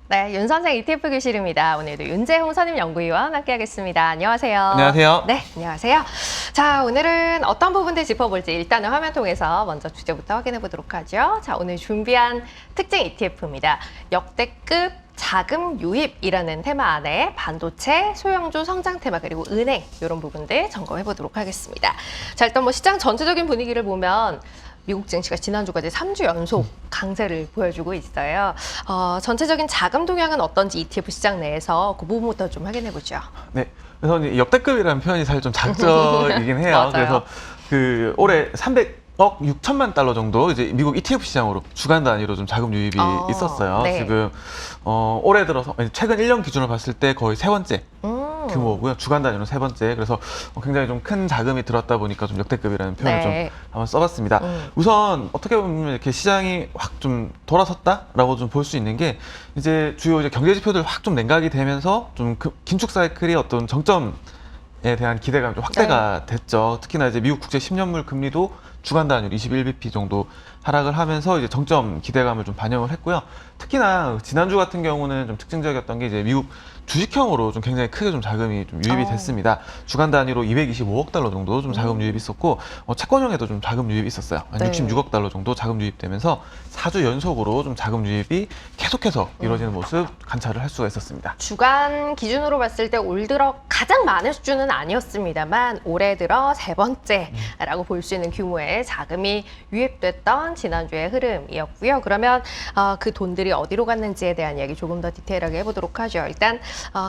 네, 윤 선생 ETF 교실입니다. 오늘도 윤재홍 선임연구위원 함께하겠습니다. 안녕하세요. 안녕하세요. 네, 안녕하세요. 자, 오늘은 어떤 부분들 짚어볼지 일단은 화면 통해서 먼저 주제부터 확인해 보도록 하죠. 자, 오늘 준비한 특징 ETF입니다. 역대급 자금 유입이라는 테마 안에 반도체, 소형주 성장 테마 그리고 은행 이런 부분들 점검해 보도록 하겠습니다. 자, 일단 뭐 시장 전체적인 분위기를 보면 미국 증시가 지난주까지 3주 연속 강세를 보여주고 있어요. 전체적인 자금 동향은 어떤지 ETF 시장 내에서 그 부분부터 좀 확인해 보죠. 네, 그래서 이제 역대급이라는 표현이 사실 좀 작정이긴 해요. 맞아요. 그래서 그 올해 300억 6천만 달러 정도 이제 미국 ETF 시장으로 주간 단위로 좀 자금 유입이 있었어요. 네. 지금 올해 들어서 최근 1년 기준으로 봤을 때 거의 세 번째 규모고요. 주간 단위로 세 번째. 그래서 굉장히 좀 큰 자금이 들었다 보니까 좀 역대급이라는 표현을 네. 좀 한번 써봤습니다. 우선 어떻게 보면 이렇게 시장이 확 좀 돌아섰다라고 좀 볼 수 있는 게 이제 주요 이제 경제 지표들 확 좀 냉각이 되면서 좀 긴축 사이클이 어떤 정점에 대한 기대감이 좀 확대가 됐죠. 특히나 이제 미국 국채 10년물 금리도 주간 단위로 21bp 정도 하락을 하면서 이제 정점 기대감을 좀 반영을 했고요. 특히나 지난주 같은 경우는 좀 특징적이었던 게 이제 미국 주식형으로 좀 굉장히 크게 좀 자금이 좀 유입이 됐습니다. 주간 단위로 225억 달러 정도 좀 자금 유입이 있었고 채권형에도 좀 자금 유입이 있었어요. 한 네. 66억 달러 정도 자금 유입되면서 4주 연속으로 좀 자금 유입이 계속해서 이루어지는 모습 관찰을 할 수가 있었습니다. 주간 기준으로 봤을 때 올 들어 가장 많은 수준은 아니었습니다만 올해 들어 세 번째라고 볼 수 있는 규모의 자금이 유입됐던 지난주의 흐름이었고요. 그러면 그 돈들이 어디로 갔는지에 대한 이야기 조금 더 디테일하게 해보도록 하죠. 일단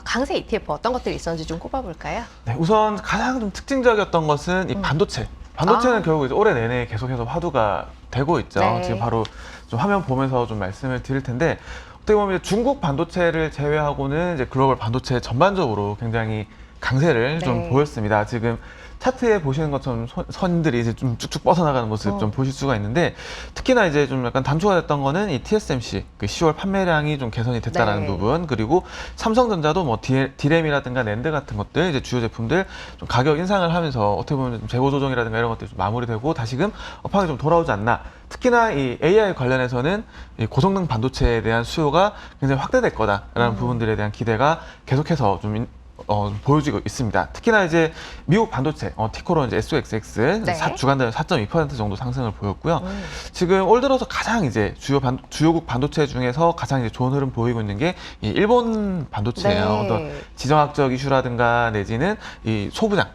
강세 ETF 어떤 것들이 있었는지 좀 꼽아볼까요? 네, 우선 가장 좀 특징적이었던 것은 이 반도체. 반도체는 결국 이제 올해 내내 계속해서 화두가 되고 있죠. 네. 지금 바로 좀 화면 보면서 좀 말씀을 드릴 텐데 어떻게 보면 이제 중국 반도체를 제외하고는 이제 글로벌 반도체 전반적으로 굉장히 강세를 좀 네. 보였습니다. 지금 차트에 보시는 것처럼 선들이 이제 좀 쭉쭉 뻗어나가는 모습 좀 보실 수가 있는데 특히나 이제 좀 약간 단초가 됐던 거는 이 TSMC 그 10월 판매량이 좀 개선이 됐다라는 네. 부분 그리고 삼성전자도 뭐 디램이라든가 낸드 같은 것들 이제 주요 제품들 좀 가격 인상을 하면서 어떻게 보면 좀 재고 조정이라든가 이런 것들이 좀 마무리되고 다시금 업황이 좀 돌아오지 않나. 특히나 이 AI 관련해서는 이 고성능 반도체에 대한 수요가 굉장히 확대될 거다라는 부분들에 대한 기대가 계속해서 좀 보여지고 있습니다. 특히나 이제 미국 반도체, 티코로 이제 SOXX 네. 주간 단위 4.2% 정도 상승을 보였고요. 지금 올 들어서 가장 이제 주요국 반도체 중에서 가장 이제 좋은 흐름 보이고 있는 게 이 일본 반도체예요. 네. 어떤 지정학적 이슈라든가 내지는 이 소부장,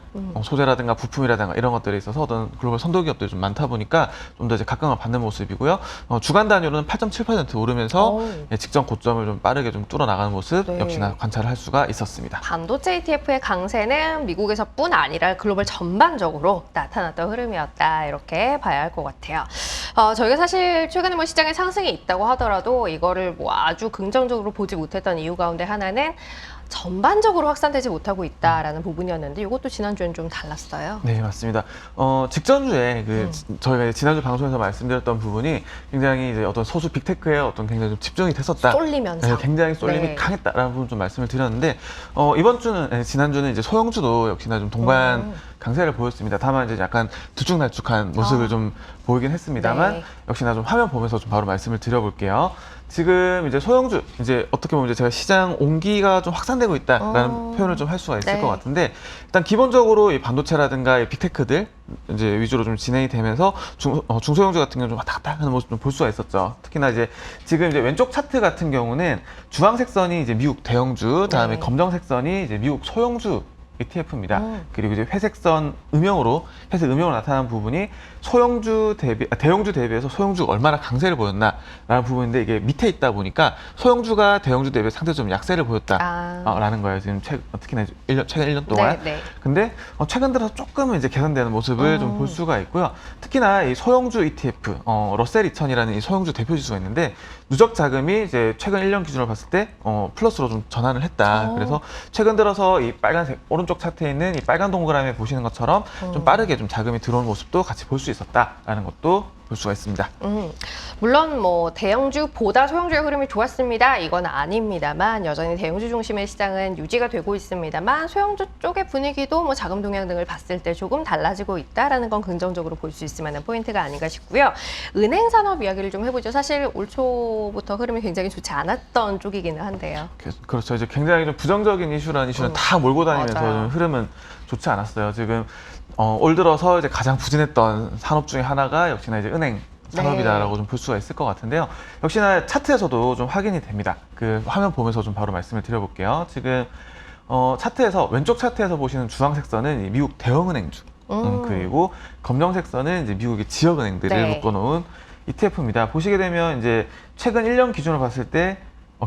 소재라든가 부품이라든가 이런 것들에 있어서 어떤 글로벌 선도 기업들이 좀 많다 보니까 좀 더 이제 각광을 받는 모습이고요. 주간 단위로는 8.7% 오르면서 직전 고점을 좀 빠르게 좀 뚫어 나가는 모습 네. 역시나 관찰을 할 수가 있었습니다. 반도체 ETF의 강세는 미국에서뿐 아니라 글로벌 전반적으로 나타났던 흐름이었다 이렇게 봐야 할 것 같아요. 저희가 사실 최근에 뭐 시장에 상승이 있다고 하더라도 이거를 뭐 아주 긍정적으로 보지 못했던 이유 가운데 하나는 전반적으로 확산되지 못하고 있다라는 부분이었는데 이것도 지난주엔 좀 달랐어요. 네, 맞습니다. 직전주에 저희가 지난주 방송에서 말씀드렸던 부분이 굉장히 이제 어떤 소수 빅테크에 어떤 굉장히 좀 집중이 됐었다. 쏠리면서. 네, 굉장히 쏠림이 네. 강했다라는 부분 좀 말씀을 드렸는데 이번 주는 지난주는 이제 소형주도 역시나 좀 동반 강세를 보였습니다. 다만 이제 약간 들쭉날쭉한 모습을 좀 보이긴 했습니다만 네. 역시나 좀 화면 보면서 좀 바로 말씀을 드려볼게요. 지금 이제 소형주 이제 어떻게 보면 이제 제가 시장 온기가 좀 확산되고 있다라는 표현을 좀 할 수가 있을 네. 것 같은데 일단 기본적으로 이 반도체라든가 이 빅테크들 이제 위주로 좀 진행이 되면서 중소형주 같은 경우는 좀 왔다 갔다 하는 모습 좀 볼 수가 있었죠. 특히나 이제 지금 이제 왼쪽 차트 같은 경우는 주황색 선이 이제 미국 대형주, 다음에 네. 검정색 선이 이제 미국 소형주 ETF입니다. 그리고 이제 회색선 음영으로 나타난 부분이 대형주 대비해서 소형주가 얼마나 강세를 보였나라는 부분인데 이게 밑에 있다 보니까 소형주가 대형주 대비 상대적으로 좀 약세를 보였다라는 거예요. 지금 특히나 최근 1년 동안. 네, 네. 근데 최근 들어서 조금은 이제 개선되는 모습을 좀 볼 수가 있고요. 특히나 이 소형주 ETF, 러셀 2000이라는 이 소형주 대표 지수가 있는데 누적 자금이 이제 최근 1년 기준으로 봤을 때 플러스로 좀 전환을 했다. 그래서 최근 들어서 이 빨간색 오른쪽 차트에 있는 이 빨간 동그라미 보시는 것처럼 좀 빠르게 좀 자금이 들어오는 모습도 같이 볼 수 있었다라는 것도 볼 수가 있습니다. 물론 뭐 대형주보다 소형주의 흐름이 좋았습니다. 이건 아닙니다만 여전히 대형주 중심의 시장은 유지가 되고 있습니다만 소형주 쪽의 분위기도 뭐 자금 동향 등을 봤을 때 조금 달라지고 있다라는 건 긍정적으로 볼 수 있을 만한 포인트가 아닌가 싶고요. 은행 산업 이야기를 좀 해보죠. 사실 올 초부터 흐름이 굉장히 좋지 않았던 쪽이기는 한데요. 그렇죠. 이제 굉장히 좀 부정적인 이슈는 다 몰고 다니면서 맞아요. 좀 흐름은 좋지 않았어요. 지금 올 들어서 이제 가장 부진했던 산업 중에 하나가 역시나 이제 은행 산업이다라고 좀 볼 수가 있을 것 같은데요. 역시나 차트에서도 좀 확인이 됩니다. 그 화면 보면서 좀 바로 말씀을 드려볼게요. 지금 차트에서 왼쪽 차트에서 보시는 주황색 선은 이 미국 대형은행주, 그리고 검정색 선은 이제 미국의 지역은행들을 네. 묶어놓은 ETF입니다. 보시게 되면 이제 최근 1년 기준으로 봤을 때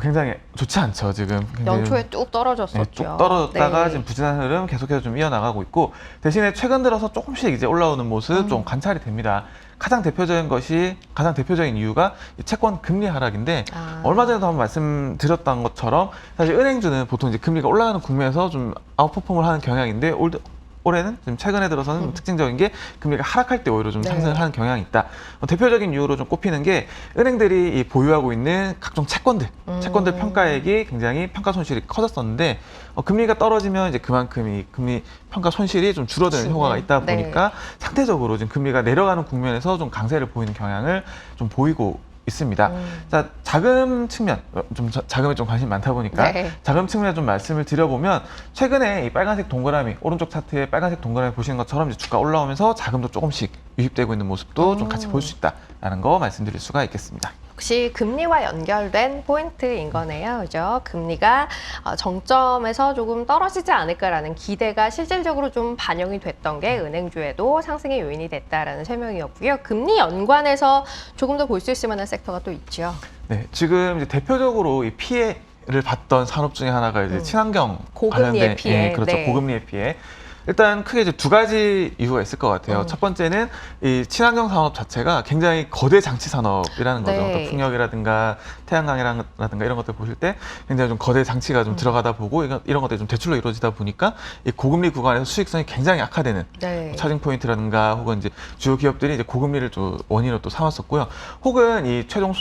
굉장히 좋지 않죠. 지금 굉장히 연초에 뚝 떨어졌었죠. 네, 쭉 떨어졌다가 네. 지금 부진한 흐름 계속해서 좀 이어나가고 있고, 대신에 최근 들어서 조금씩 이제 올라오는 모습 좀 관찰이 됩니다. 가장 대표적인 이유가 이 채권 금리 하락인데, 얼마 전에도 한번 말씀드렸던 것처럼 사실 은행주는 보통 이제 금리가 올라가는 국면에서 좀 아웃퍼폼을 하는 경향인데, 올해는 지금 최근에 들어서는 특징적인 게 금리가 하락할 때 오히려 좀 상승을 하는 경향이 있다. 대표적인 이유로 좀 꼽히는 게 은행들이 이 보유하고 있는 각종 채권들 평가액이 굉장히 평가 손실이 커졌었는데, 금리가 떨어지면 이제 그만큼 이 금리 평가 손실이 좀 줄어드는 효과가 있다 보니까 상대적으로 지금 금리가 내려가는 국면에서 좀 강세를 보이는 경향을 좀 보이고 있습니다. 자, 자금 측면, 자금에 좀 관심이 많다 보니까 자금 측면에 좀 말씀을 드려보면, 최근에 이 빨간색 동그라미, 오른쪽 차트에 빨간색 동그라미 보시는 것처럼 이제 주가 올라오면서 자금도 조금씩 유입되고 있는 모습도 좀 같이 볼 수 있다라는 거 말씀드릴 수가 있겠습니다. 역시 금리와 연결된 포인트인 거네요. 그죠? 금리가 정점에서 조금 떨어지지 않을까라는 기대가 실질적으로 좀 반영이 됐던 게 은행주에도 상승의 요인이 됐다라는 설명이었고요. 금리 연관해서 조금 더 볼 수 있을 만한 섹터가 또 있죠. 네, 지금 이제 대표적으로 이 피해를 봤던 산업 중에 하나가 이제 친환경 고금리의 관련된, 피해. 그렇죠. 네. 고금리의 피해. 일단 크게 이제 두 가지 이유가 있을 것 같아요. 첫 번째는 이 친환경 산업 자체가 굉장히 거대 장치 산업이라는 거죠. 또 풍력이라든가 태양광이라든가 이런 것들 보실 때 굉장히 좀 거대 장치가 좀 들어가다 보고 이런 것들이 좀 대출로 이루어지다 보니까 이 고금리 구간에서 수익성이 굉장히 악화되는 차징 포인트라든가 혹은 이제 주요 기업들이 이제 고금리를 좀 원인으로 또 삼았었고요. 혹은 이 최종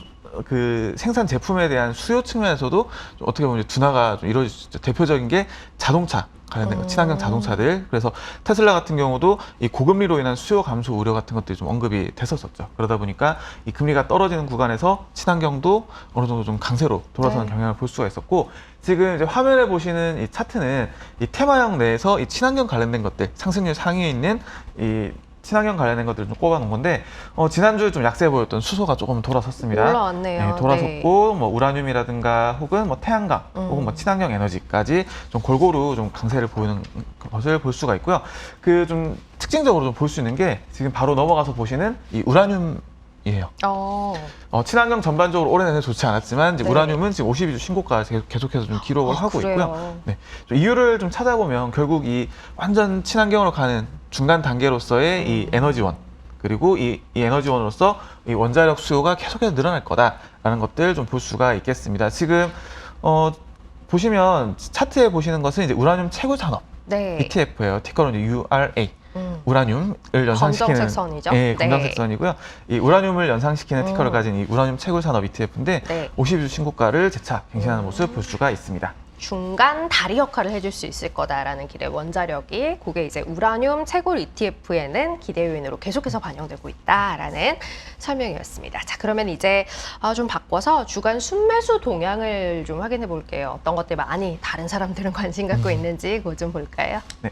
그 생산 제품에 대한 수요 측면에서도 좀 어떻게 보면 둔화가 좀 이루어질 수 있죠. 대표적인 게 자동차 관련된 거, 친환경 자동차들. 그래서 테슬라 같은 경우도 이 고금리로 인한 수요 감소 우려 같은 것들이 좀 언급이 됐었었죠. 그러다 보니까 이 금리가 떨어지는 구간에서 친환경도 어느 정도 좀 강세로 돌아서는 경향을 볼 수가 있었고, 지금 이제 화면에 보시는 이 차트는 이 테마형 내에서 이 친환경 관련된 것들, 상승률 상위에 있는 이 친환경 관련된 것들을 좀 꼽아놓은 건데, 지난주에 좀 약세 보였던 수소가 조금 돌아섰습니다. 올라왔네요. 네, 돌아섰고, 뭐 우라늄이라든가 혹은 뭐 태양광 혹은 뭐 친환경 에너지까지 좀 골고루 좀 강세를 보이는 것을 볼 수가 있고요. 그 좀 특징적으로 좀 볼 수 있는 게 지금 바로 넘어가서 보시는 이 우라늄이에요. 친환경 전반적으로 올해 내내 좋지 않았지만 이제 우라늄은 지금 52주 신고가 계속해서 좀 기록을 하고 있고요. 네, 좀 이유를 좀 찾아보면 결국 이 완전 친환경으로 가는 중간 단계로서의 이 에너지원, 그리고 이 에너지원으로서 이 원자력 수요가 계속해서 늘어날 거다라는 것들 좀 볼 수가 있겠습니다. 지금 보시면 차트에 보시는 것은 이제 우라늄 채굴 산업 ETF예요. 티커는 URA. 우라늄을 연상시키는 검정색 선이죠. 검정색 선이고요. 이 우라늄을 연상시키는 티커를 가진 이 우라늄 채굴 산업 ETF인데 52주 신고가를 재차 갱신하는 모습 볼 수가 있습니다. 중간 다리 역할을 해줄 수 있을 거다라는 기대 원자력이 그게 이제 우라늄 채굴 ETF에는 기대 요인으로 계속해서 반영되고 있다라는 설명이었습니다. 자, 그러면 이제 좀 바꿔서 주간 순매수 동향을 좀 확인해 볼게요. 어떤 것들 많이 다른 사람들은 관심 갖고 있는지 그거 좀 볼까요? 네,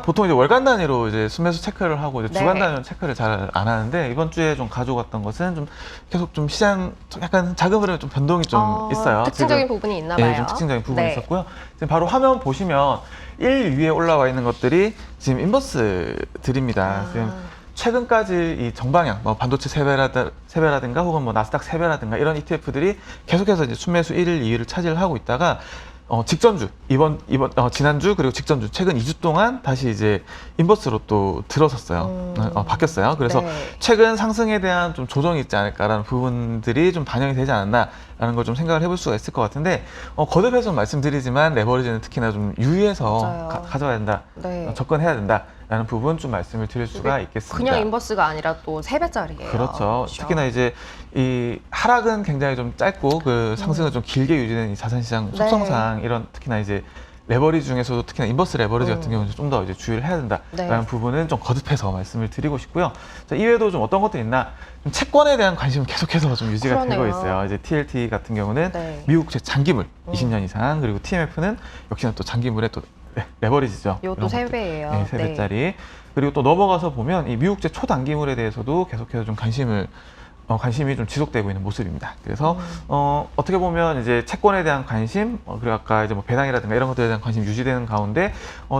보통 이제 월간 단위로 이제 순매수 체크를 하고 이제 주간 단위로 체크를 잘 안 하는데, 이번 주에 좀 가져갔던 것은 좀 계속 좀 시장 약간 작은 흐름에 좀 변동이 좀 있어요. 특징적인 지금, 부분이 있나 봐요. 네, 좀 특징적인 부분이 있었고요. 지금 바로 화면 보시면 1 위에 올라와 있는 것들이 지금 인버스들입니다. 지금 최근까지 이 정방향, 뭐 반도체 세배라든가 혹은 뭐 나스닥 세배라든가 이런 ETF들이 계속해서 이제 순매수 1위, 2위를 차지를 하고 있다가 직전주, 지난주 그리고 직전주 최근 2주 동안 다시 이제 인버스로 또 들어섰어요. 바뀌었어요. 그래서 최근 상승에 대한 좀 조정이 있지 않을까라는 부분들이 좀 반영이 되지 않았나라는 걸 좀 생각을 해볼 수가 있을 것 같은데, 거듭해서 말씀드리지만 레버리지는 특히나 좀 유의해서 가져야 된다, 접근해야 된다. 있다라는 부분 좀 말씀을 드릴 수가 있겠습니다. 그냥 인버스가 아니라 또 3배짜리예요. 그렇죠. 특히나 이제 이 하락은 굉장히 좀 짧고 그 상승은 좀 길게 유지되는 이 자산시장 속성상 이런 특히나 이제 레버리지 중에서도 특히나 인버스 레버리지 같은 경우는 좀 더 이제 주의를 해야 된다라는 부분은 좀 거듭해서 말씀을 드리고 싶고요. 자, 이외에도 좀 어떤 것도 있나? 좀 채권에 대한 관심은 계속해서 좀 유지가 되고 있어요. 이제 TLT 같은 경우는 미국제 장기물 20년 이상, 그리고 TMF는 역시나 또 장기물의 또 레버리지죠. 이것도 3배예요. 네, 3배짜리. 그리고 또 넘어가서 보면 이 미국제 초단기물에 대해서도 계속해서 좀 관심이 좀 지속되고 있는 모습입니다. 그래서 어떻게 보면 이제 채권에 대한 관심, 그리고 아까 이제 뭐 배당이라든가 이런 것들에 대한 관심 유지되는 가운데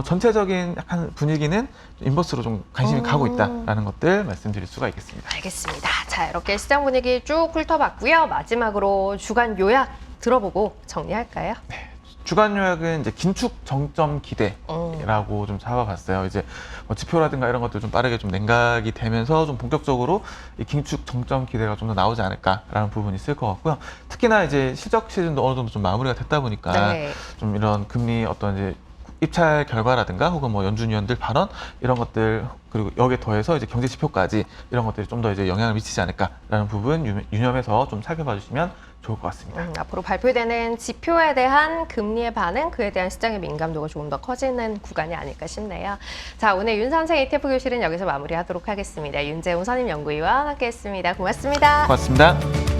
전체적인 약간 분위기는 인버스로 좀 관심이 가고 있다라는 것들 말씀드릴 수가 있겠습니다. 알겠습니다. 자, 이렇게 시장 분위기 쭉 훑어봤고요. 마지막으로 주간 요약 들어보고 정리할까요? 네. 주간 요약은 이제 긴축 정점 기대라고 좀 잡아봤어요. 이제 뭐 지표라든가 이런 것들 좀 빠르게 좀 냉각이 되면서 좀 본격적으로 이 긴축 정점 기대가 좀 더 나오지 않을까라는 부분이 있을 것 같고요. 특히나 이제 실적 시즌도 어느 정도 좀 마무리가 됐다 보니까 좀 이런 금리 어떤 이제 입찰 결과라든가 혹은 뭐 연준 위원들 발언 이런 것들, 그리고 여기에 더해서 이제 경제 지표까지 이런 것들이 좀 더 이제 영향을 미치지 않을까라는 부분 유념해서 좀 살펴봐 주시면 좋을 것 같습니다. 앞으로 발표되는 지표에 대한 금리의 반응, 그에 대한 시장의 민감도가 조금 더 커지는 구간이 아닐까 싶네요. 자, 오늘 윤선생 ETF 교실은 여기서 마무리하도록 하겠습니다. 윤재웅 선임연구위와 함께했습니다. 고맙습니다. 고맙습니다.